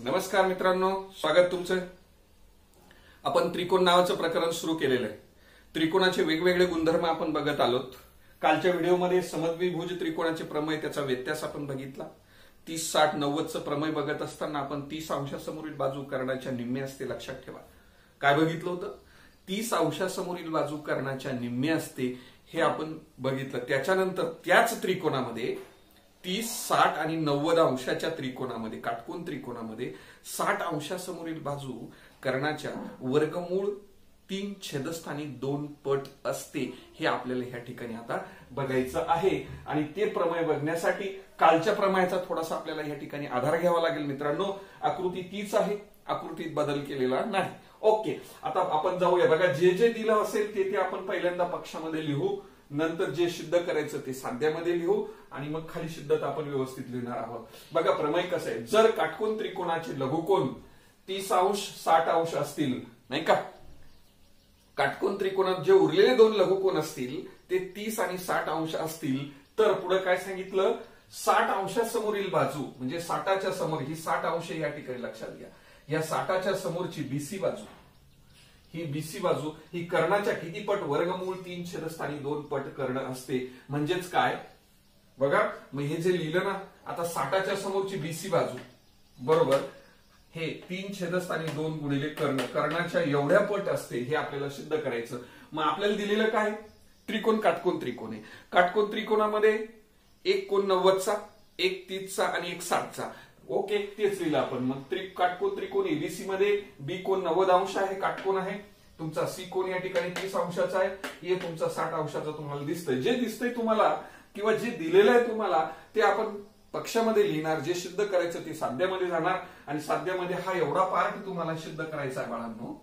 नमस्कार मित्रांनो, स्वागत तुमचं. आपण त्रिकोण नावाचं प्रकरण सुरू केलेलं आहे. त्रिकोणाचे वेगवेगळे गुणधर्म आपण बघत आलोत. कालच्या व्हिडिओमध्ये समद्विभुज त्रिकोणाचे प्रमेय, त्याचा व्यत्यास आपण बघितला. 30, 60, 90चं प्रमेय बघत असताना आपण 30 अंशासमोरील बाजू कर्णाच्या निम्मे असते लक्षात ठेवा. काय बघितलं होतं? 30 अंशासमोरील बाजू कर्णाच्या निम्मे असते हे आपण बघितलं. त्याच्यानंतर त्याच त्रिकोणामध्ये 30, 60 आणि 90 अंशाच्या त्रिकोणामध्ये, काटकोन त्रिकोणामध्ये 60 अंशासमोरील बाजू कर्णाच्या वर्गमूळ 3 छेदस्थानी 2 पट असते. हे आपल्याला ह्या ठिकाणी आता बघायचं आहे. आणि ते प्रमेय बघण्यासाठी कालच्या प्रमेयाचा थोडासा आपल्याला ह्या ठिकाणी आधार घ्यावा लागेल. मित्रांनो, आकृती तीच आहे, आकृतीत बदल केलेला नाही. ओके, आता आपण जाऊया. बघा, जे जे दिलं असेल ते आपण पहिल्यांदा पक्षामध्ये लिहू, नंतर जे सिद्ध करायचं ते साध्यामध्ये लिहू आणि मग खाली सिद्धता आपण व्यवस्थित लिहिणार आहोत. बघा, प्रमेय कसं आहे. जर काटकोन त्रिकोणाचे लघुकोन 30 अंश 60 अंश असतील, नाही का, काटकोन त्रिकोणात जे उरलेले 2 लघुकोन असतील ते 30 आणि 60 अंश असतील, तर पुढे काय सांगितलं, 60 अंशासमोरील बाजू म्हणजे 60च्या समोर, ही 60 अंश या ठिकाणी लक्षात घ्या. या 60च्या समोरची बीसी बाजू, ही बीसी बाजू ही कर्णाच्या किती पट? वर्गमूळ 3 छेदस्थानी 2 पट कर्ण असते. म्हणजेच काय बघा, मग हे जे लिहिलं ना, आता 60च्या समोरची बीसी बाजू बरोबर हे 3 छेदस्थानी 2 गुणिले कर्ण, कर्णाच्या एवढ्या पट असते. हे आपल्याला सिद्ध करायचं. मग आपल्याला दिलेलं काय? त्रिकोण, काटकोन त्रिकोण आहे. काटकोन त्रिकोणामध्ये एक कोण 90चा, एक 30चा आणि एक 60चा. ओके, तेच लिहिलं आपण. मग काटकोन त्रिकोण एबीसी मध्ये बी कोण 90 अंश आहे, काटकोन आहे. तुमचा सी कोण या ठिकाणी 30 अंशाचा आहे. हे तुमचा 60 अंशाचा तुम्हाला दिसतंय. जे दिसतंय तुम्हाला किंवा जे दिलेलं आहे तुम्हाला ते आपण पक्षामध्ये लिहिणार. जे सिद्ध करायचं ते साध्यामध्ये जाणार आणि साध्यामध्ये हा एवढा पार्ट तुम्हाला सिद्ध करायचा आहे बाळांनो.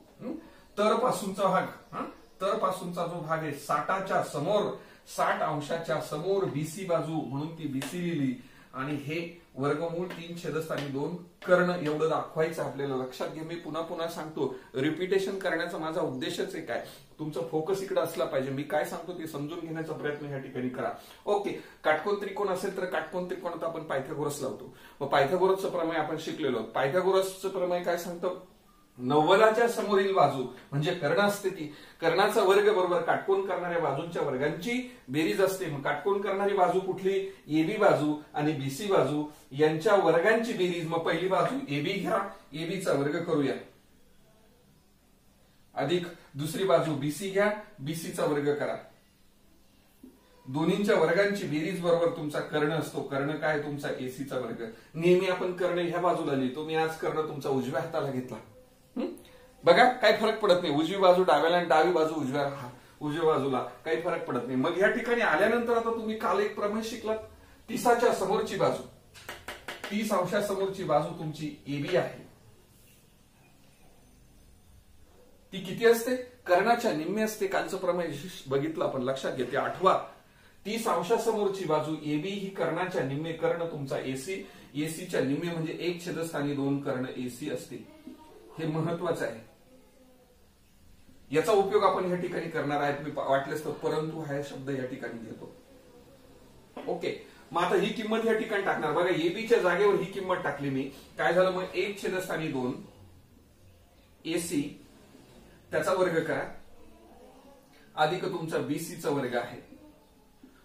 तर पासूनचा भाग, तर पासूनचा जो भाग आहे 60च्या समोर, 60 अंशाच्या समोर बीसी बाजू म्हणून ती बीसी लिहिली आणि हे वर्गमूळ 3 छेदस्थानी 2 कर्ण एवढं दाखवायचं आपल्याला. लक्षात घे, मी पुन्हा पुन्हा सांगतो, रिपिटेशन करण्याचा माझा उद्देशच आहे. काय तुमचा फोकस इकडे असला पाहिजे. मी काय सांगतो ते समजून घेण्याचा प्रयत्न या ठिकाणी करा. ओके, काटकोन त्रिकोण असेल तर काटकोन त्रिकोणात आपण पायथागोरस लावतो. मग पायथागोरसचं प्रमेय आपण शिकलेलो. पायथागोरसचं प्रमेय काय सांगतं? 90च्या समोरील बाजू म्हणजे कर्ण असते, ती कर्णाचा वर्ग बरोबर काटकोन करणाऱ्या बाजूंच्या वर्गांची बेरीज असते. मग काटकोन करणारी बाजू कुठली? एबी बाजू आणि बीसी बाजू यांच्या वर्गांची बेरीज. मग पहिली बाजू एबी घ्या, एबीचा वर्ग करूया, अधिक दुसरी बाजू बीसी घ्या, बीसीचा वर्ग करा. दोन्हींच्या वर्गांची बेरीज बरोबर तुमचा कर्ण असतो. कर्ण काय? तुमचा एसीचा वर्ग. नेहमी आपण कर्ण ह्या बाजूला लिहितो. मी आज कर्ण तुमचा उजव्या हाताला घेतला. बघा, काही फरक पडत नाही. उजवी बाजू डाव्याला आणि डावी बाजू उजव्या बाजूला, काही फरक पडत नाही. मग या ठिकाणी आल्यानंतर आता तुम्ही काल एक प्रमेय शिकलात. 30च्या समोरची बाजू, 30 अंशासमोरची बाजू तुमची एबी आहे. ती किती असते? कर्णाच्या निम्मे असते. कालचं प्रमेय बघितलं आपण, लक्षात घ्या, ते आठवा. 30 अंशासमोरची बाजू एबी ही कर्णाच्या निम्मे, कर्ण तुमचा एसी, एसीच्या निम्मे म्हणजे 1 छेदस्थानी 2 कर्ण एसी असते. हे महत्वाचं आहे. याचा उपयोग आपण या ठिकाणी करणार आहे. मी वाटलेस तर परंतु हा शब्द या ठिकाणी घेतो. ओके, मग आता ही किंमत या ठिकाणी टाकणार. बघा, एबीच्या जागेवर ही किंमत टाकली मी. काय झालं? मग 1 छेदस्थानी 2 एसी त्याचा वर्ग करा, अधिक तुमचा बीसीचा वर्ग आहे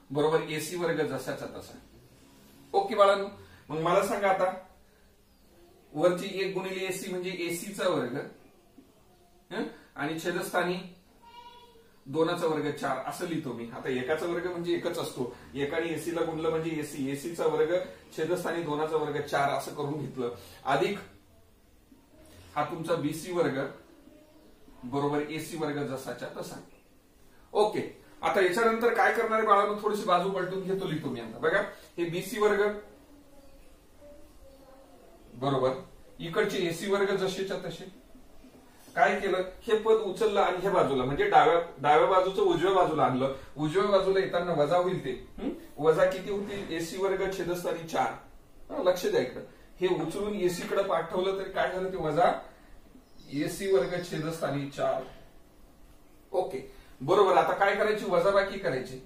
बरोबर, एसी वर्ग जसाचा तसा. ओके बाळांनो, मग मला सांगा आता, वरची 1 गुणिले एसी म्हणजे एसीचा वर्ग आणि छेदस्थानी 2चा वर्ग 4 असं लिहितो मी. आता एकाचा वर्ग म्हणजे एकच असतो. एकाने एसीला गुणलं म्हणजे एसी, एसीचा वर्ग छेदस्थानी 2चा वर्ग 4 असं करून घेतलं, अधिक हा तुमचा बीसी वर्ग बरोबर एसी वर्ग जसाच्या तसा. ओके, आता याच्यानंतर काय करणार आहे बाळांनो? थोडीशी बाजू पलटून घेतो, लिहितो मी. आता बघा, हे बीसी वर्ग बरोबर इकडचे एसी वर्ग जसेच्या तसे. काय केलं? हे पद उचललं आणि ह्या बाजूला म्हणजे डाव्या बाजूचं उजव्या बाजूला आणलं. उजव्या बाजूला येताना वजा होईल. ते वजा किती होतील? एसी वर्ग छेदस्थानी 4. लक्ष द्या इकडं. हे उचलून एसी कडे पाठवलं तरी काय झालं? ते वजा एसी वर्ग छेदस्थानी 4. ओके, बरोबर. आता काय करायची? वजाबाकी करायची.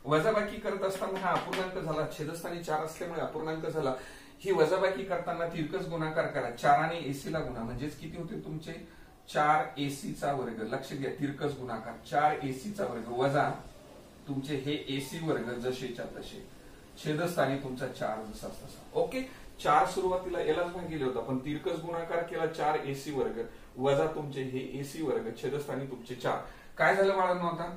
वजाबाकी करत असताना हा अपूर्णांक झाला, छेदस्थानी 4 असल्यामुळे अपूर्णांक झाला. ही वजाबाकी करताना तिरकस गुणाकार करा, 4 आणि एसी ला गुणा, म्हणजेच किती होते तुमचे 4 एसी चा वर्ग. लक्ष द्या, तिरकस गुणाकार 4 एसी चा वर्ग वजा तुमचे हे एसी वर्ग जसेच्या तसे, छेदस्थानी तुमचा 4 जसा तसा. ओके, 4 सुरुवातीला यालाच भागिले होता, पण तिरकस गुणाकार केला 4 एसी वर्ग वजा तुमचे हे एसी वर्ग, छेदस्थानी तुमचे 4. काय झालं बाळांनो, आता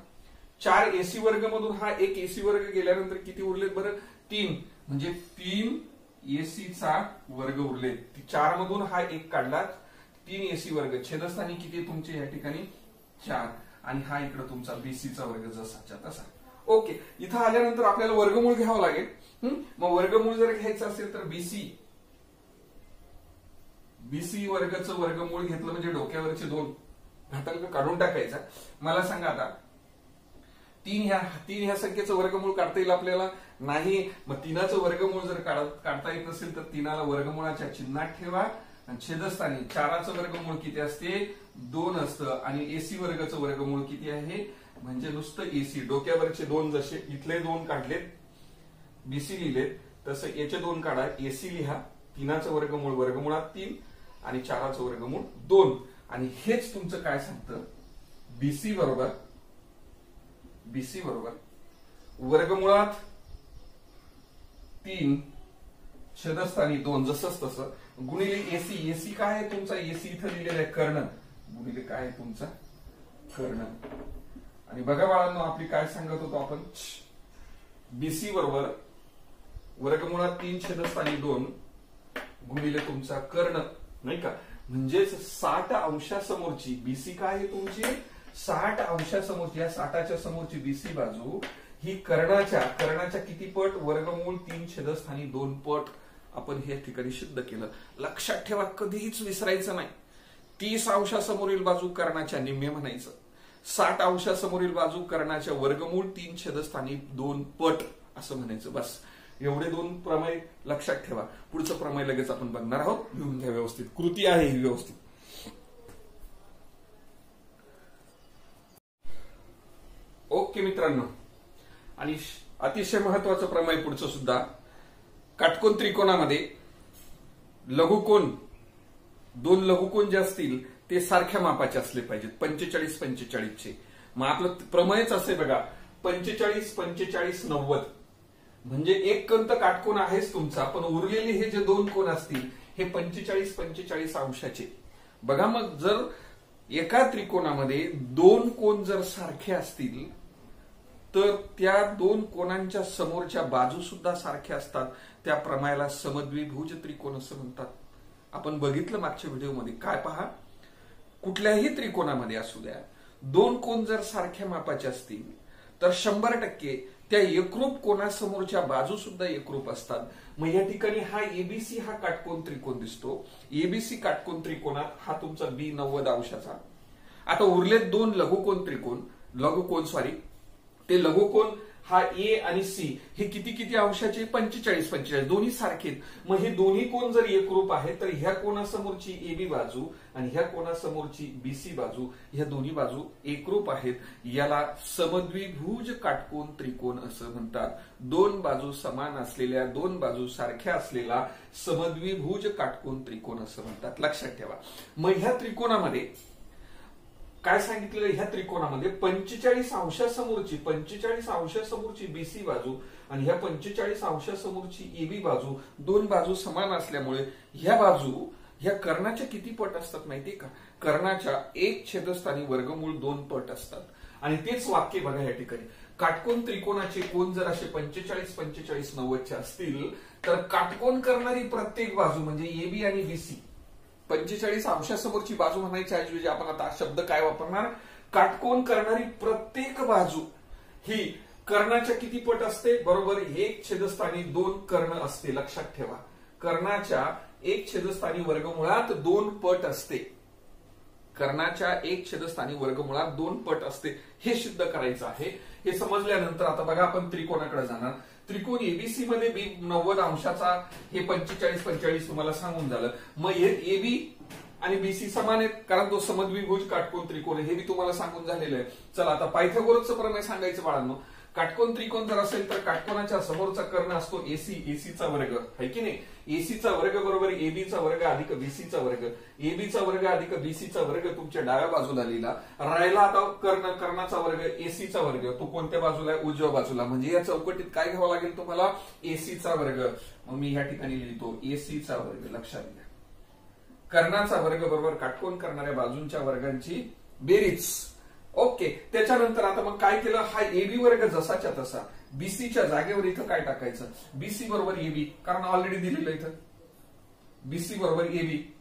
4 एसी वर्ग मधून हा एक एसी वर्ग गेल्यानंतर किती उरलेत बरं, 3, म्हणजे 3 एसी चा वर्ग उरले. 4 मधून हा एक काढला, 3 एसी वर्ग, छेदस्थानी किती तुमचे या ठिकाणी 4, आणि हा इकडे तुमचा बीसी चा वर्ग जसाच्या तसा. ओके, इथं आल्यानंतर आपल्याला वर्गमूळ घ्यावं लागेल. मग वर्गमूळ जर घ्यायचं असेल तर बीसी वर्गाचं वर्गमूळ घेतलं म्हणजे डोक्यावरचे 2 घातांक काढून टाकायचा. मला सांगा आता 3 ह्या संख्येचं वर्गमूळ काढता येईल आपल्याला नाही. मग 3चं वर्गमूळ जर काढता येत नसेल तर 3ला वर्गमूळाच्या चिन्हात ठेवा, आणि छेदस्थानी 4चं वर्गमूळ किती असते 2 असतं, आणि एसी वर्गाचं वर्गमूळ किती आहे म्हणजे नुसतं एसी, डोक्यावरचे 2 जसे इथले 2 काढलेत बीसी लिहिलेत तसं याचे 2 काढा, एसी लिहा, 3चं वर्गमूळ वर्गमुळात 3 आणि 4चं वर्गमूळ 2, आणि हेच तुमचं काय सांगतं बीसी बरोबर वर्गमुळात 3 छेदस्थानी 2 जसंच तसं गुणिले एसी. एसी काय आहे तुमचा, एसी इथं लिहिलेला आहे कर्ण, गुणिले काय आहे तुमचा कर्ण. आणि बघा बाळांनो, आपली काय सांगत होतो आपण, बीसी बरोबर वर्गमुळात 3 छेदस्थानी 2 गुणिले तुमचा कर्ण, नाही का, म्हणजेच 60 अंशासमोरची बीसी काय आहे तुमची 60 अंशासमोरची, या 60च्या समोरची बीसी बाजू ही कर्णाच्या किती पट, वर्गमूळ 3 छेदस्थानी 2 पट. आपण हे ठिकाणी सिद्ध केलं. लक्षात ठेवा, कधीच विसरायचं नाही. 30 अंशासमोरील बाजू कर्णाच्या निम्मे म्हणायचं, 60 अंशासमोरील बाजू कर्णाच्या वर्गमूळ 3 छेदस्थानी 2 पट असं म्हणायचं. बस एवढे 2 प्रमेय लक्षात ठेवा. पुढचं प्रमेय लगेच आपण बघणार आहोत. लिहून घ्या व्यवस्थित, कृती आहे ही व्यवस्थित. ओके मित्रांनो, आणि अतिशय महत्वाचं प्रमेय पुढचं सुद्धा, काटकोन त्रिकोणामध्ये लघुकोन 2 लघुकोन जे असतील ते सारख्या मापाचे असले पाहिजेत, 45-45 चे. मग आपलं प्रमेयच असे बघा, 45-45 90, म्हणजे एक कंत काटकोन आहेच तुमचा, पण उरलेले हे जे 2 कोन असतील हे 45-45 अंशाचे. बघा, मग जर एका त्रिकोणामध्ये 2 कोन जर सारखे असतील तर त्या 2 कोनांच्या समोरच्या बाजू सुद्धा सारख्या असतात, त्या प्रमेयाला समद्विभुज त्रिकोण असं म्हणतात. आपण बघितलं मागच्या व्हिडिओमध्ये. काय पहा, कुठल्याही त्रिकोणामध्ये असू द्या 2 कोन जर सारख्या मापाचे असतील तर 100% त्या एकरूप कोणासमोरच्या बाजू सुद्धा एकरूप असतात. मग या ठिकाणी हा एबीसी हा काटकोन त्रिकोण दिसतो. एबीसी काटकोन त्रिकोणात हा तुमचा बी 90 अंशाचा. आता उरलेत 2 लघुकोन ते लघुकोन हा ए आणि सी हे किती अंशाचे 45-45 दोन्ही सारखेत. मग हे दोन्ही कोन जर एकरूप आहेत तर ह्या कोणासमोरची एबी बाजू आणि ह्या कोणासमोरची बीसी बाजू, ह्या दोन्ही बाजू एकरूप आहेत. याला समद्विभुज काटकोन त्रिकोण असं म्हणतात. 2 बाजू समान असलेल्या, 2 बाजू सारख्या असलेला समद्विभुज काटकोन त्रिकोण असं म्हणतात. लक्षात ठेवा. मग ह्या त्रिकोणामध्ये काय सांगितलेलं, ह्या त्रिकोणामध्ये 45 अंशासमोरची बीसी बाजू आणि ह्या 45 अंशासमोरची एबी बाजू, 2 बाजू समान असल्यामुळे ह्या बाजू ह्या कर्णाच्या किती पट असतात माहितीये का, कर्णाच्या 1 छेदस्थानी वर्गमूळ 2 पट असतात. आणि तेच वाक्य बघा या ठिकाणी, काटकोन त्रिकोणाचे कोन जर असे 45-45 90 असतील तर काटकोन करणारी प्रत्येक बाजू म्हणजे एबी आणि बीसी, 45 अंशासमोरची बाजू म्हणायच्या ऐवजी आपण आता शब्द काय वापरणार, काटकोन करणारी प्रत्येक बाजू ही कर्णाच्या किती पट असते, बरोबर 1 छेदस्थानी 2 कर्ण असते. लक्षात ठेवा, कर्णाच्या 1 छेदस्थानी वर्गमुळात 2 पट असते. कर्णाच्या 1 छेदस्थानी वर्गमुळात 2 पट असते, हे सिद्ध करायचं आहे. हे समजल्यानंतर आता बघा आपण त्रिकोणाकडे जाणार. त्रिकोण एबीसी मध्ये बी 90 अंशाचा, हे 45-45 तुम्हाला सांगून झालं. मग एबी आणि बीसी समान आहेत कारण तो समद्विभुज काटकोन त्रिकोण आहे, हे बी तुम्हाला सांगून झालेलं आहे. चला आता पायथागोरसचं प्रमेय सांगायचं बाळांनो. काटकोन त्रिकोण जर असेल तर काटकोनाच्या समोरचा कर्ण असतो एसी, एसीचा वर्ग आहे की नाही. एसीचा वर्ग बरोबर एबीचा वर्ग अधिक बीसीचा वर्ग, एबीचा वर्ग अधिक बीसीचा वर्ग तुमच्या डाव्या बाजूला लिहिला. राहिला आता कर्णाचा वर्ग एसीचा वर्ग, तो कोणत्या बाजूला आहे, उजव्या बाजूला. म्हणजे या चौकटीत काय घ्यावं लागेल तुम्हाला, एसीचा वर्ग. मग मी या ठिकाणी लिहितो एसीचा वर्ग. लक्षात घ्या, कर्णाचा वर्ग बरोबर काटकोन करणाऱ्या बाजूंच्या वर्गांची बेरीज. ओके. त्याच्यानंतर आता मग काय केलं, हा एबी वर्ग जसाच्या तसा बीसीच्या जागेवर इथं काय टाकायचं, बीसी बरोबर एबी, कारण ऑलरेडी दिलेलं इथं बीसी बरोबर एबी.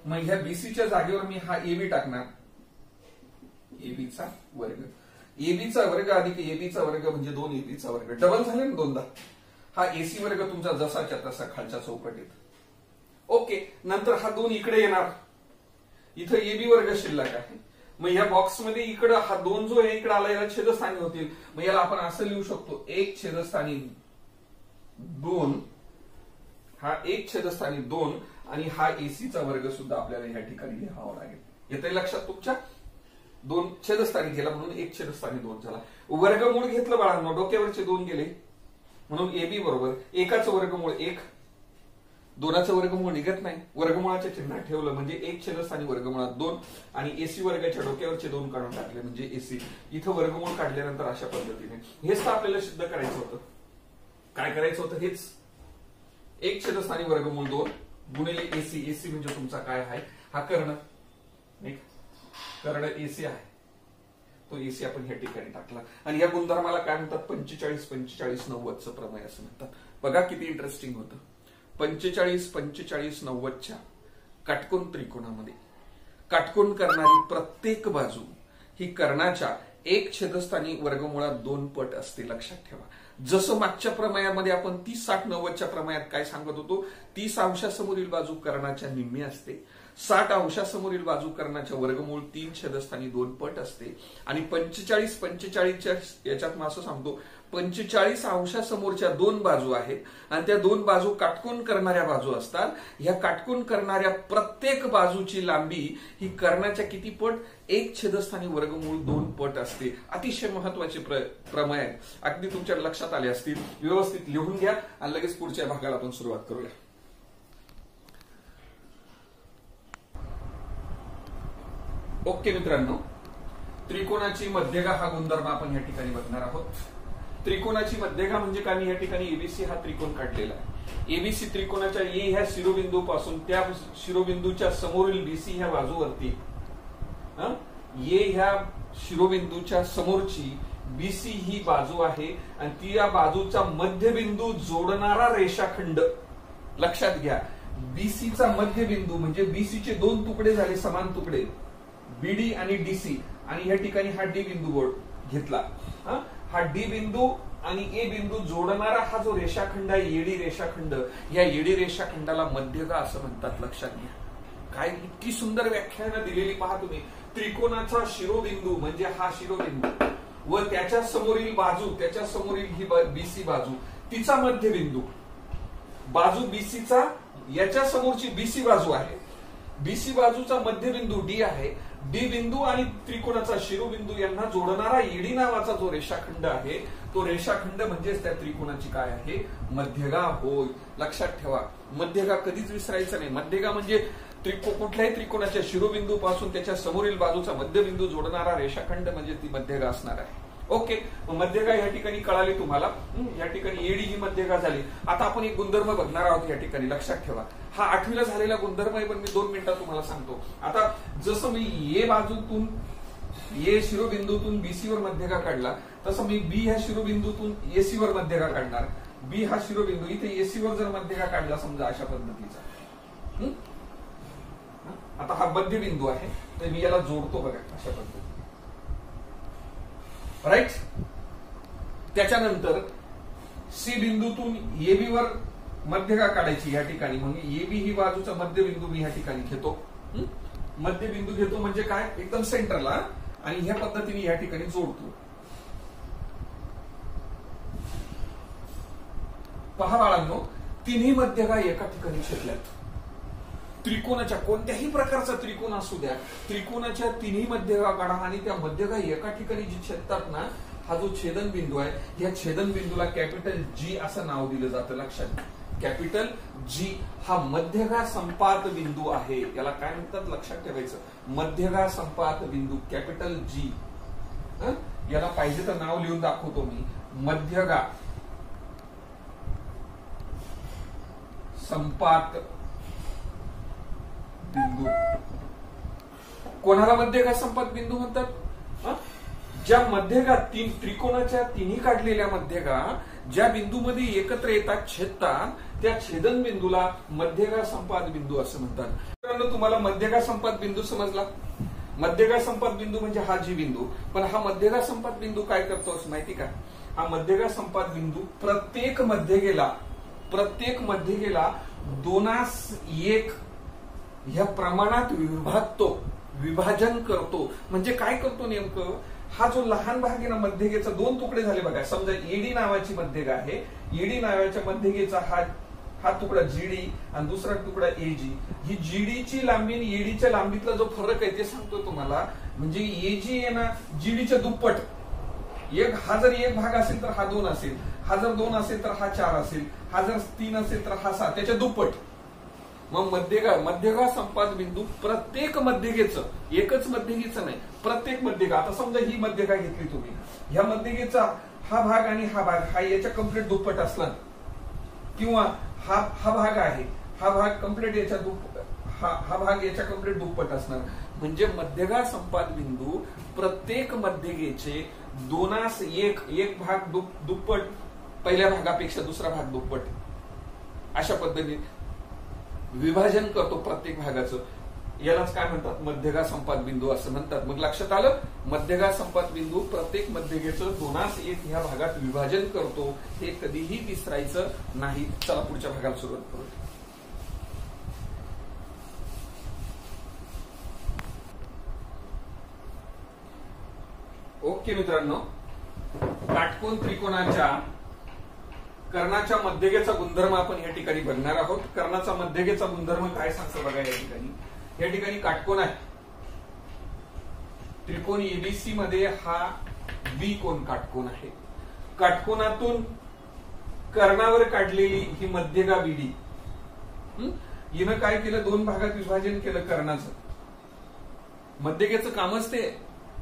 मग ह्या बीसीच्या जागेवर मी हा एबी टाकणार, एबीचा वर्ग. एबीचा वर्ग अधिक एबीचा वर्ग म्हणजे 2 एबीचा वर्ग, डबल झाले ना दोनदा. हा एसी वर्ग तुमचा जसाच्या तसा खालच्या चौकटीत. ओके. नंतर हा 2 इकडे येणार, इथं एबी वर्ग शिल्लक आहे. मग या बॉक्समध्ये इकडे हा 2 जो आहे इकडे आला, याला छेदस्थानी होतील. मग याला आपण असं लिहू शकतो 1 छेदस्थानी 2, हा 1 छेदस्थानी 2 आणि हा एसीचा वर्ग सुद्धा आपल्याला या ठिकाणी लिहावा लागेल. येतंय लक्षात तुमच्या, 2 छेदस्थानी गेला म्हणून 1 छेदस्थानी 2 झाला. वर्गमूळ घेतलं बाळांनो, डोक्यावरचे 2 गेले म्हणून एबी बरोबर 1चं वर्गमूळ 1, 2चं वर्गमूळ निघत नाही, वर्गमुळाच्या चिन्ह ठेवलं म्हणजे 1 छेदस्थानी वर्गमुळात 2 आणि एसी वर्गाच्या डोक्यावरचे 2 काढून टाकले म्हणजे एसी. इथं वर्गमूळ काढल्यानंतर अशा पद्धतीने हेच तर आपल्याला सिद्ध करायचं होतं. काय करायचं होतं, हेच 1 छेदस्थानी वर्गमूळ 2 गुणिले एसी. एसी म्हणजे तुमचा काय आहे, हा कर्ण, कर्ण एसी आहे, तो एसी आपण ह्या ठिकाणी टाकला. आणि या गुणधर्माला काय म्हणतात, 45-45-90चं प्रमेय असं म्हणतात. बघा किती इंटरेस्टिंग होतं. 45-45-90च्या काटकोन त्रिकोणामध्ये काटकोन करणारी प्रत्येक बाजू ही कर्णाच्या 1 छेदस्थानी वर्गमुळात 2 पट असते. लक्षात ठेवा. जसं मागच्या प्रमेयामध्ये आपण 30-60-90च्या प्रमेयात काय सांगत होतो, 30 अंशासमोरील बाजू कर्णाच्या निम्मी असते, 60 अंशासमोरील बाजू कर्णाच्या वर्गमूळ 3 छेदस्थानी 2 पट असते. आणि 45-45च्या याच्यात मी असं सांगतो, 45 अंशासमोरच्या 2 बाजू आहेत आणि त्या 2 बाजू काटकोन करणाऱ्या बाजू असतात. ह्या काटकोन करणाऱ्या प्रत्येक बाजूची लांबी ही कर्णाच्या किती पट, 1 छेदस्थानी वर्गमूळ 2 पट असते. अतिशय महत्वाचे प्रमेय आहेत. अगदी तुमच्या लक्षात आले असतील. व्यवस्थित लिहून घ्या आणि लगेच पुढच्या भागाला आपण सुरुवात करूया. ओके मित्रांनो, त्रिकोणाची मध्यगा हा गुणधर्म आपण या ठिकाणी बघणार आहोत. त्रिकोणाची मध्यगा म्हणजे काय, मी या ठिकाणी एबीसी हा त्रिकोण काढलेला आहे. एबीसी त्रिकोणाच्या ए ह्या शिरोबिंदू पासून त्या शिरोबिंदूच्या समोरील बीसी ह्या बाजूवरती, ए ह्या शिरोबिंदूच्या समोरची बीसी ही बाजू आहे आणि ती या बाजूचा मध्यबिंदू जोडणारा रेषाखंड. लक्षात घ्या, बीसीचा मध्यबिंदू म्हणजे बीसीचे 2 तुकडे झाले, समान तुकडे, बीडी आणि डीसी, आणि या ठिकाणी हा डी बिंदू बोर्ड घेतला. हा डी बिंदू आणि ए बिंदू जोडणारा हा जो रेषाखंड आहे, येडी रेषाखंड, या येडी रेषाखंडाला मध्यगा असं म्हणतात. लक्षात घ्या. काय इतकी सुंदर व्याख्यानं दिलेली पहा तुम्ही. त्रिकोणाचा शिरोबिंदू म्हणजे हा शिरोबिंदू व त्याच्या समोरील बाजू, त्याच्या समोरील ही बीसी बाजू, तिचा मध्यबिंदू, बाजू बीसीचा याच्या समोरची बीसी बाजू आहे, बीसी बाजूचा मध्यबिंदू डी आहे. डी बिंदू आणि त्रिकोणाचा शिरोबिंदू यांना जोडणारा ईडी नावाचा जो रेषाखंड आहे, तो रेषाखंड म्हणजेच त्या त्रिकोणाची काय आहे, मध्यगा होय. लक्षात ठेवा, मध्यगा कधीच विसरायचं नाही. मध्यगा म्हणजे कुठल्याही त्रिकोणाच्या शिरोबिंदू पासून त्याच्या समोरील बाजूचा मध्यबिंदू जोडणारा रेषाखंड म्हणजे ती मध्यगा असणार आहे. ओके. मध्यगा या ठिकाणी कळाली तुम्हाला. या ठिकाणी एडी ही मध्यगा झाली. आता आपण एक गुणधर्म बघणार आहोत या ठिकाणी. लक्षात ठेवा, हा 8वीला झालेला गुणधर्म आहे, पण मी 2 मिनिटात तुम्हाला सांगतो. आता जसं मी ए बाजूतून, ए शिरोबिंदूतून बीसी वर मध्यगा काढला, तसं मी बी ह्या शिरोबिंदूतून एसी वर मध्यगा काढणार. बी हा शिरोबिंदू इथे एसी वर जर मध्यगा काढला समजा अशा पद्धतीचा, आता हा मध्यबिंदू आहे, तर मी याला जोडतो बघा अशा पद्धतीने. राईट. त्याच्यानंतर सी बिंदूतून एबी वर मध्यगा काढायची या ठिकाणी. मग एबी ही बाजूचा मध्यबिंदू मी या ठिकाणी घेतो. मध्यबिंदू घेतो म्हणजे काय, एकदम सेंटरला, आणि ह्या पद्धतीने या ठिकाणी जोडतो. पहा बाळांनो, तिन्ही मध्यगा एका ठिकाणी छेदल्यात. त्रिकोणाच्या कोणत्याही प्रकारचा त्रिकोण असू द्या, त्रिकोणाच्या तिन्ही मध्यगा काढा आणि त्या मध्यगा एका ठिकाणी जी छेदतात ना, हा जो छेदनबिंदू आहे या छेदनबिंदूला कॅपिटल जी असं नाव दिलं जातं. लक्षात घ्या, कॅपिटल जी हा मध्यगा संपात बिंदू आहे. याला काय म्हणतात लक्षात ठेवायचं, मध्यगा संपात बिंदू कॅपिटल जी. याला पाहिजे तर नाव लिहून दाखवतो मी, मध्यगा संपात बिंदू. कोणाला मध्यगा संपात बिंदू म्हणतात? ज्या मध्यगा त्रिकोणाच्या तिन्ही काढलेल्या मध्यगा ज्या बिंदूमध्ये एकत्र येतात, छेदतात, त्या छेदन बिंदूला मध्यगा संपात बिंदू असं म्हणतात. मित्रांनो, तुम्हाला मध्यगा संपात बिंदू समजला. मध्यगा संपात बिंदू म्हणजे हा जी बिंदू, पण हा मध्यगा संपात बिंदू काय करतो असं माहिती का? हा मध्यगा संपात बिंदू प्रत्येक मध्यगेला 2:1 ह्या प्रमाणात विभाजन करतो. म्हणजे काय करतो नेमकं, हा जो लहान भाग आहे ना मध्यगेचा, 2 तुकडे झाले बघा. समजा एडी नावाची मध्यगा आहे, एडी नावाच्या मध्यगेचा हा तुकडा जीडी आणि दुसरा तुकडा एजी. ही जीडीची लांबी आणि एडीच्या लांबीतला जो फरक आहे ते सांगतो तुम्हाला. म्हणजे एजी आहे ना जीडीच्या दुप्पट. हा जर एक भाग असेल तर हा 2 असेल, हा जर 2 असेल तर हा 4 असेल, हा जर 3 असेल तर हा 7, त्याच्या दुप्पट. मग मध्यगा संपात बिंदू प्रत्येक मध्यगेचं, एकच मध्यगेचं नाही, प्रत्येक मध्यगा. आता समजा ही मध्यगा घेतली तुम्ही, ह्या मध्यगेचा हा भाग आणि हा भाग हा याच्या कम्प्लीट दुप्पट असला, किंवा हा भाग आहे, हा भाग कम्प्लीट याच्या हा भाग याच्या कम्प्लीट दुप्पट असणार. म्हणजे मध्यगा संपात बिंदू प्रत्येक मध्यगेचे 2:1 एक भाग दुप्पट, पहिल्या भागापेक्षा दुसरा भाग दुप्पट, अशा पद्धतीने विभाजन करतो प्रत्येक भागाचं. यालाच काय म्हणतात, मध्यगा संपात बिंदू असं म्हणतात. मग लक्षात आलं, मध्यगा संपात बिंदू प्रत्येक मध्यगेचं 2:1 ह्या भागात विभाजन करतो. हे कधीही विसरायचं नाही. चला पुढच्या भागाला सुरुवात करू. ओके मित्रांनो, काटकोन त्रिकोणाच्या कर्णाच्या मध्यगेचा गुणधर्म आपण या ठिकाणी बघणार आहोत. कर्णाचा मध्यगेचा गुणधर्म काय सांगतो बघा. या ठिकाणी काटकोन आहे, त्रिकोण एबीसी मध्ये हा बी कोण काटकोन आहे. काटकोनातून कर्णावर काढलेली ही मध्यगा बीडी, हिनं काय केलं, 2 भागात विभाजन केलं कर्णाचं. मध्यगेचं कामच ते.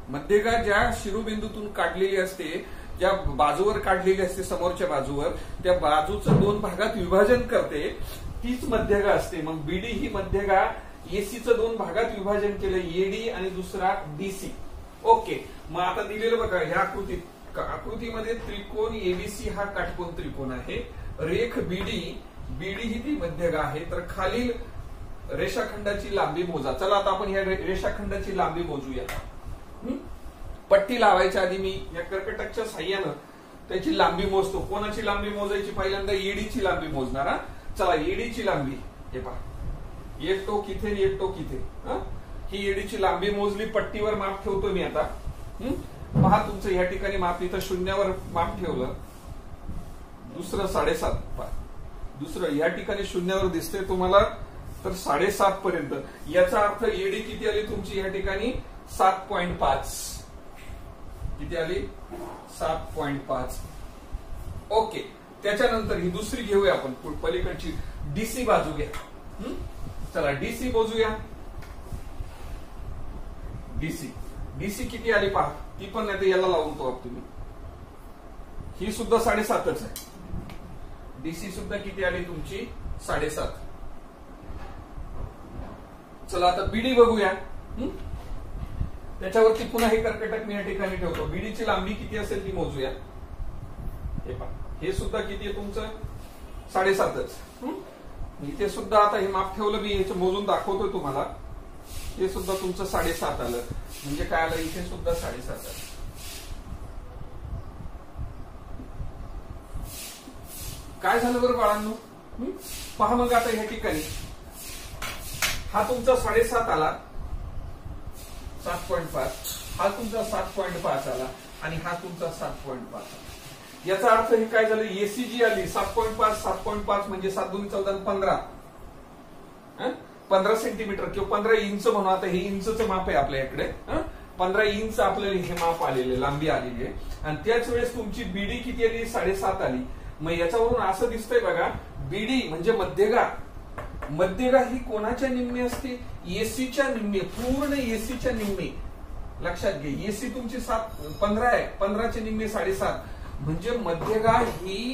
मध्यगा ज्या शिरोबिंदूतून काढलेली असते, ज्या बाजूवर काढलेली असते, समोरच्या बाजूवर, त्या बाजूचं 2 भागात विभाजन करते, तीच मध्यगा असते. मग बीडी ही मध्यगा एसीचं 2 भागात विभाजन केलं, एडी आणि दुसरा डीसी. ओके, मग आता दिलेलं बघा ह्या आकृतीमध्ये त्रिकोण एबीसी हा काटकोन त्रिकोण आहे. रेख बीडी ही ती मध्यगा आहे. तर खालील रेषाखंडाची लांबी मोजा. चला आता आपण ह्या रेषाखंडाची लांबी मोजूया. पट्टी लावायच्या आधी मी या कर्कटकच्या साह्यानं त्याची लांबी मोजतो. कोणाची लांबी मोजायची, पहिल्यांदा एडीची लांबी मोजणार. चला, एडीची लांबी हे पहा, एक टोक इथे एक टोक इथे. ही एडीची लांबी मोजली, पट्टीवर माप ठेवतो मी आता. पहा, तुमचं या ठिकाणी माप, इथं 0वर माप ठेवलं, दुसरं 7.5 पहा, दुसरं या ठिकाणी 0वर दिसते तुम्हाला, तर 7.5 पर्यंत. याचा अर्थ एडी किती आली तुमची या ठिकाणी, 7.5. किती आली, 7.5. ओके, त्याच्यानंतर ही दुसरी घेऊया आपण, पलीकडची डीसी बाजू घ्या. चला डीसी मोजूया. डीसी किती आली पहा, ती पण नाही तर याला लावून तो तुम्ही. ही सुद्धा 7.5च आहे. डीसी सुद्धा किती आली तुमची, 7.5. चला आता बीडी बघूया. त्याच्यावरती पुन्हा हे कर्कटक मी या ठिकाणी ठेवतो. बीडीची लांबी किती असेल ती मोजूया. हे पहा, हे सुद्धा किती आहे तुमचं, 7.5च. इथे सुद्धा आता हे माप ठेवलं मी, याचं मोजून दाखवतोय तुम्हाला. हे सुद्धा तुमचं 7.5 आलं. म्हणजे काय आलं, इथे सुद्धा 7.5 आलं. काय झालं बरं बाळांनो, पहा मग आता ह्या ठिकाणी हा तुमचा 7.5 आला, 7.5, हा तुमचा 7.5 आला आणि हा तुमचा 7.5 आला. याचा अर्थ हे काय झालं, एसीजी आली 7.5 म्हणजे 7 2 14 15, 15 सेंटीमीटर किंवा 15 इंच म्हणू. आता हे इंचचं माप आहे आपल्या इकडे. 15 इंच आपल्याला हे माप आलेले, लांबी आलेली आहे. आणि त्याच वेळेस तुमची बीडी किती आली? 7.5 आली. मग याच्यावरून असं दिसतंय बघा, बीडी म्हणजे मध्यगा. मध्यगा ही कोणाच्या निम्मे असते? एसीच्या निम्मे, पूर्ण एसीच्या निम्मे. लक्षात घे, एसी तुमची 15 आहे, 15चे निम्मे 7.5. म्हणजे मध्यगा ही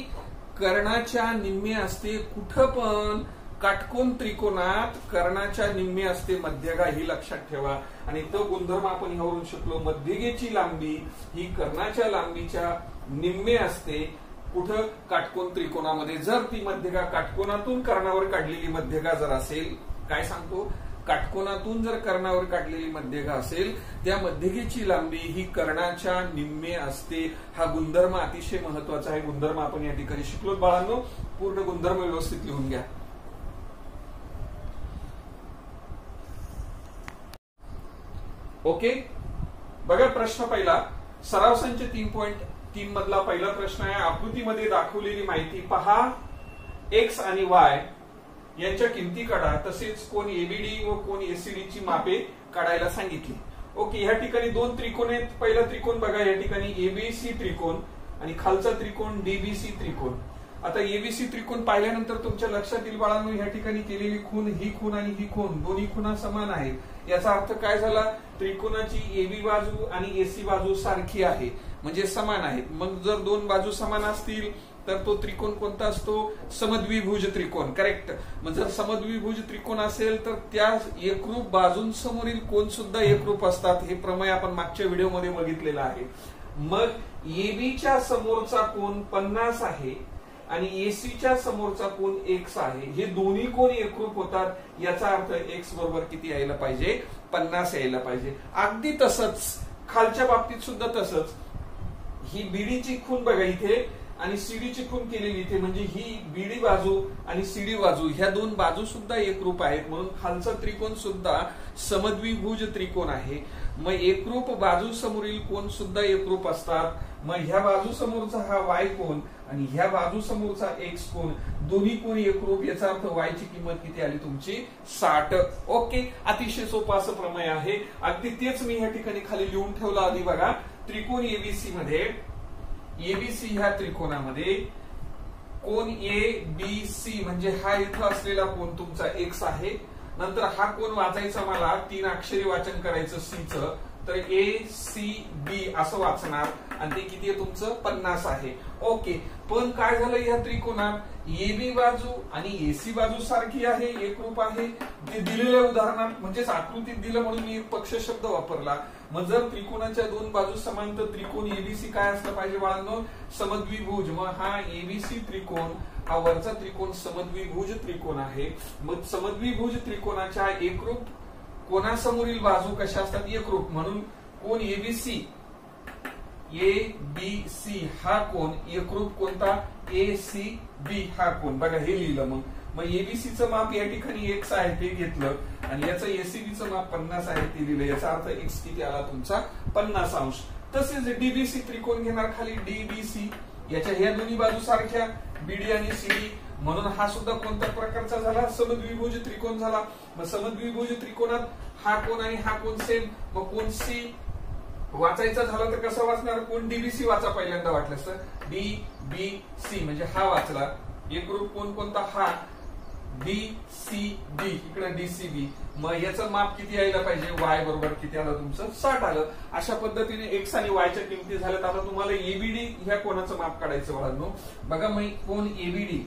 कर्णाच्या निम्मे असते. कुठं पण? काटकोन त्रिकोणात कर्णाच्या निम्मे असते मध्यगा, ही लक्षात ठेवा. आणि तो गुणधर्म आपण ह्यावरून शिकलो, मध्यगेची लांबी ही कर्णाच्या लांबीच्या निम्मे असते. कुठं? काटकोन त्रिकोणामध्ये. जर ती मध्यगा काटकोनातून कर्णावर काढलेली मध्यगा जर असेल, काय सांगतो? काटकोनातून जर कर्णावर काढलेली मध्यगा असेल, त्या मध्यगेची लांबी ही कर्णाच्या निम्मे असते. हा गुणधर्म अतिशय महत्वाचा आहे. गुणधर्म आपण या ठिकाणी शिकलो बाळांनो. पूर्ण गुणधर्म व्यवस्थित लिहून घ्या. ओके, बघा प्रश्न पहिला, सराव संच 3.3 मधला पहिला प्रश्न आहे. आकृतीमध्ये दाखवलेली माहिती पहा. एक्स आणि वाय यांच्या किमती काढा, तसेच कोण एबीडी व कोण एसीडी ची मापे काढायला सांगितली. ओके, ह्या ठिकाणी दोन त्रिकोण आहेत. पहिला त्रिकोण बघा, या ठिकाणी एबीसी त्रिकोण आणि खालचा त्रिकोण डीबीसी त्रिकोण. आता एबीसी त्रिकोण पाहिल्यानंतर तुमच्या लक्षात येईल बाळांनो, ह्या ठिकाणी केलेली खूण, ही खूण आणि ही खूण, दोन्ही खुणा समान आहेत. याचा अर्थ काय झाला? त्रिकोणाची एबी बाजू आणि एसी बाजू सारखी आहे, म्हणजे समान आहेत. मग जर दोन बाजू समान असतील तर तो त्रिकोण कोणता असतो? समद्विभुज त्रिकोण. करेक्ट. मग जर समद्विभुज त्रिकोण असेल तर त्या एकरूप बाजूंसमोरील कोण सुद्धा एकरूप असतात. हे प्रमेय आपण मागच्या व्हिडिओमध्ये बघितलेलं आहे. मग एबीच्या समोरचा कोण 50 आहे आणि एसीच्या समोरचा कोण एक्स आहे. हे दोन्ही कोण एकरूप होतात. याचा अर्थ एक्स बरोबर किती यायला पाहिजे? 50 यायला पाहिजे. अगदी तसंच खालच्या बाबतीत सुद्धा तसंच. ही बीडीची खूण बघा इथे आणि सीडीची खूण केलेली इथे, म्हणजे ही बीडी बाजू आणि सीडी बाजू ह्या दोन बाजू सुद्धा एकरूप आहेत. म्हणून खालचा त्रिकोण सुद्धा समद्विभुज त्रिकोण आहे. मग एकरूप बाजू समोरील कोण सुद्धा एकरूप असतात. मग ह्या बाजू समोरचा हा वाय कोण आणि ह्या बाजू समोरचा एक्स कोण, दोन्ही कोण एकरूप. याचा अर्थ वाय ची किंमत किती आली तुमची? 60. ओके, अतिशय सोपं असं प्रमेय आहे. अगदी तेच मी ह्या ठिकाणी खाली लिहून ठेवलं. आधी बघा, त्रिकोण एबीसी मध्ये, एबीसी ह्या त्रिकोणामध्ये कोण ए बी सी म्हणजे हा इथं असलेला कोण तुमचा एक्स आहे. नंतर हा कोण वाचायचा मला 3 अक्षरी वाचन करायचं सीचं, तर ए सी बी असं वाचणार आणि ते किती आहे तुमचं? 50 आहे. ओके, पण काय झालं या त्रिकोणात एबी बाजू आणि एसी बाजू सारखी आहे, एकरूप आहे. ते दिलेल्या उदाहरणात म्हणजेच आकृतीत दिलं म्हणून मी पक्ष शब्द वापरला. मग जर त्रिकोणाच्या दोन बाजू समान तर त्रिकोण एबीसी काय असलं पाहिजे बाळांनो? समद्विभुज. मग हा एबीसी त्रिकोण, हा वरचा त्रिकोण समद्विभुज त्रिकोण आहे. मग समद्विभुज त्रिकोणाच्या एकरूप कोणासमोरील बाजू कशा असतात? एकरूप. म्हणून कोण एबीसी, ए बी सी हा कोण एकरूप कोणता? ए सी बी हा कोण. बघा हे लिहिलं. मग एबीसीचं माप या ठिकाणी एक्स आहे ते घेतलं आणि याचं एसीबीचं माप 50 आहे ते लिहिलं. याचा अर्थ एक्स किती आला तुमचा? 50 अंश. तसेच डीबीसी त्रिकोण घेणार खाली, डीबीसी याच्या ह्या दोन्ही बाजू सारख्या, बीडी आणि सीडी. म्हणून हा सुद्धा कोणत्या प्रकारचा झाला? समद्विभुज त्रिकोण झाला. मग समद्विभुज त्रिकोणात हा कोण आणि हा कोण सेम. मग कोण सी वाचायचा झाला तर कसं वाचणार? कोण डीबीसी वाचा पहिल्यांदा वाटलं तर डी बी सी म्हणजे हा वाचला. एकरूप कोण कोणता? हा डी सी बी, इकडे डीसीबी. मग याचं माप किती यायला पाहिजे? वाय बरोबर किती आलं तुमचं? 60 आलं. अशा पद्धतीने एक्स आणि वायच्या किमती झाल्यात. आता तुम्हाला एबीडी ह्या कोणाचं माप काढायचं बाळांनो. बघा मग कोण एबीडी,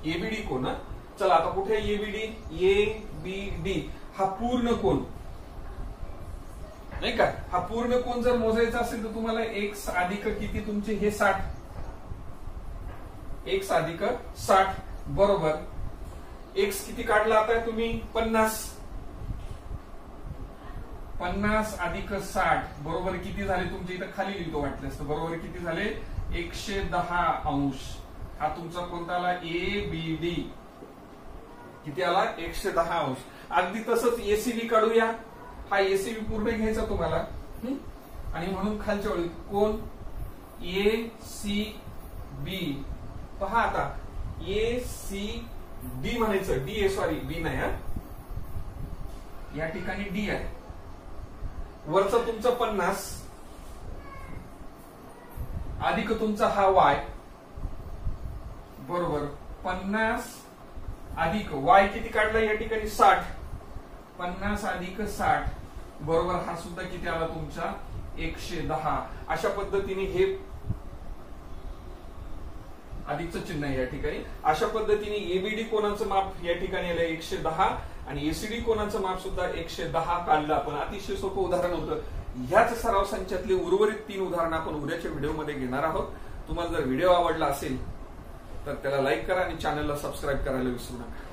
एबीडी कोण? चला आता कुठे एबीडी? ए बी डी हा पूर्ण कोण नाही का? हा पूर्ण कोण जर मोजायचा असेल तर तुम्हाला एक्स अधिक किती तुमचे हे 60, एक्स अधिक 60 बरोबर. एक्स किती काढला आता तुम्ही? 50. 50 अधिक 60 बरोबर किती झाले तुमचे? इथं खाली लिहितो वाटल्यास तर बरोबर किती झाले? 110 अंश. हा तुमचा कोणता आला? ए बी डी किती आला? 110 अंश. अगदी तसंच एसीबी काढूया. हा एसीबी पूर्ण घ्यायचा तुम्हाला आणि म्हणून खालच्या ओळी कोण ए सी बी. पहा आता ए सी डी म्हणायचं, डी सॉरी बी नाही, या ठिकाणी डी आहे, वरचं तुमचं 50 अधिक तुमचा हा वाय बरोबर 50 अधिक वाय किती काढला या ठिकाणी 60, 50 अधिक 60 बरोबर हा सुद्धा किती आला तुमचा 110. अशा पद्धतीने हे अधिकचं चिन्ह आहे या ठिकाणी. अशा पद्धतीने एबीडी कोणाचं माप या ठिकाणी आलं 110 आणि एसीडी कोणाचं माप सुद्धा 110 काढलं आपण. अतिशय सोपं उदाहरण होतं. ह्याच सराव संचातले उर्वरित 3 उदाहरणं आपण उद्याच्या व्हिडिओमध्ये घेणार आहोत. तुम्हाला जर व्हिडिओ आवडला असेल तर त्याला लाईक करा आणि चॅनलला सबस्क्राईब करायला विसरू नका.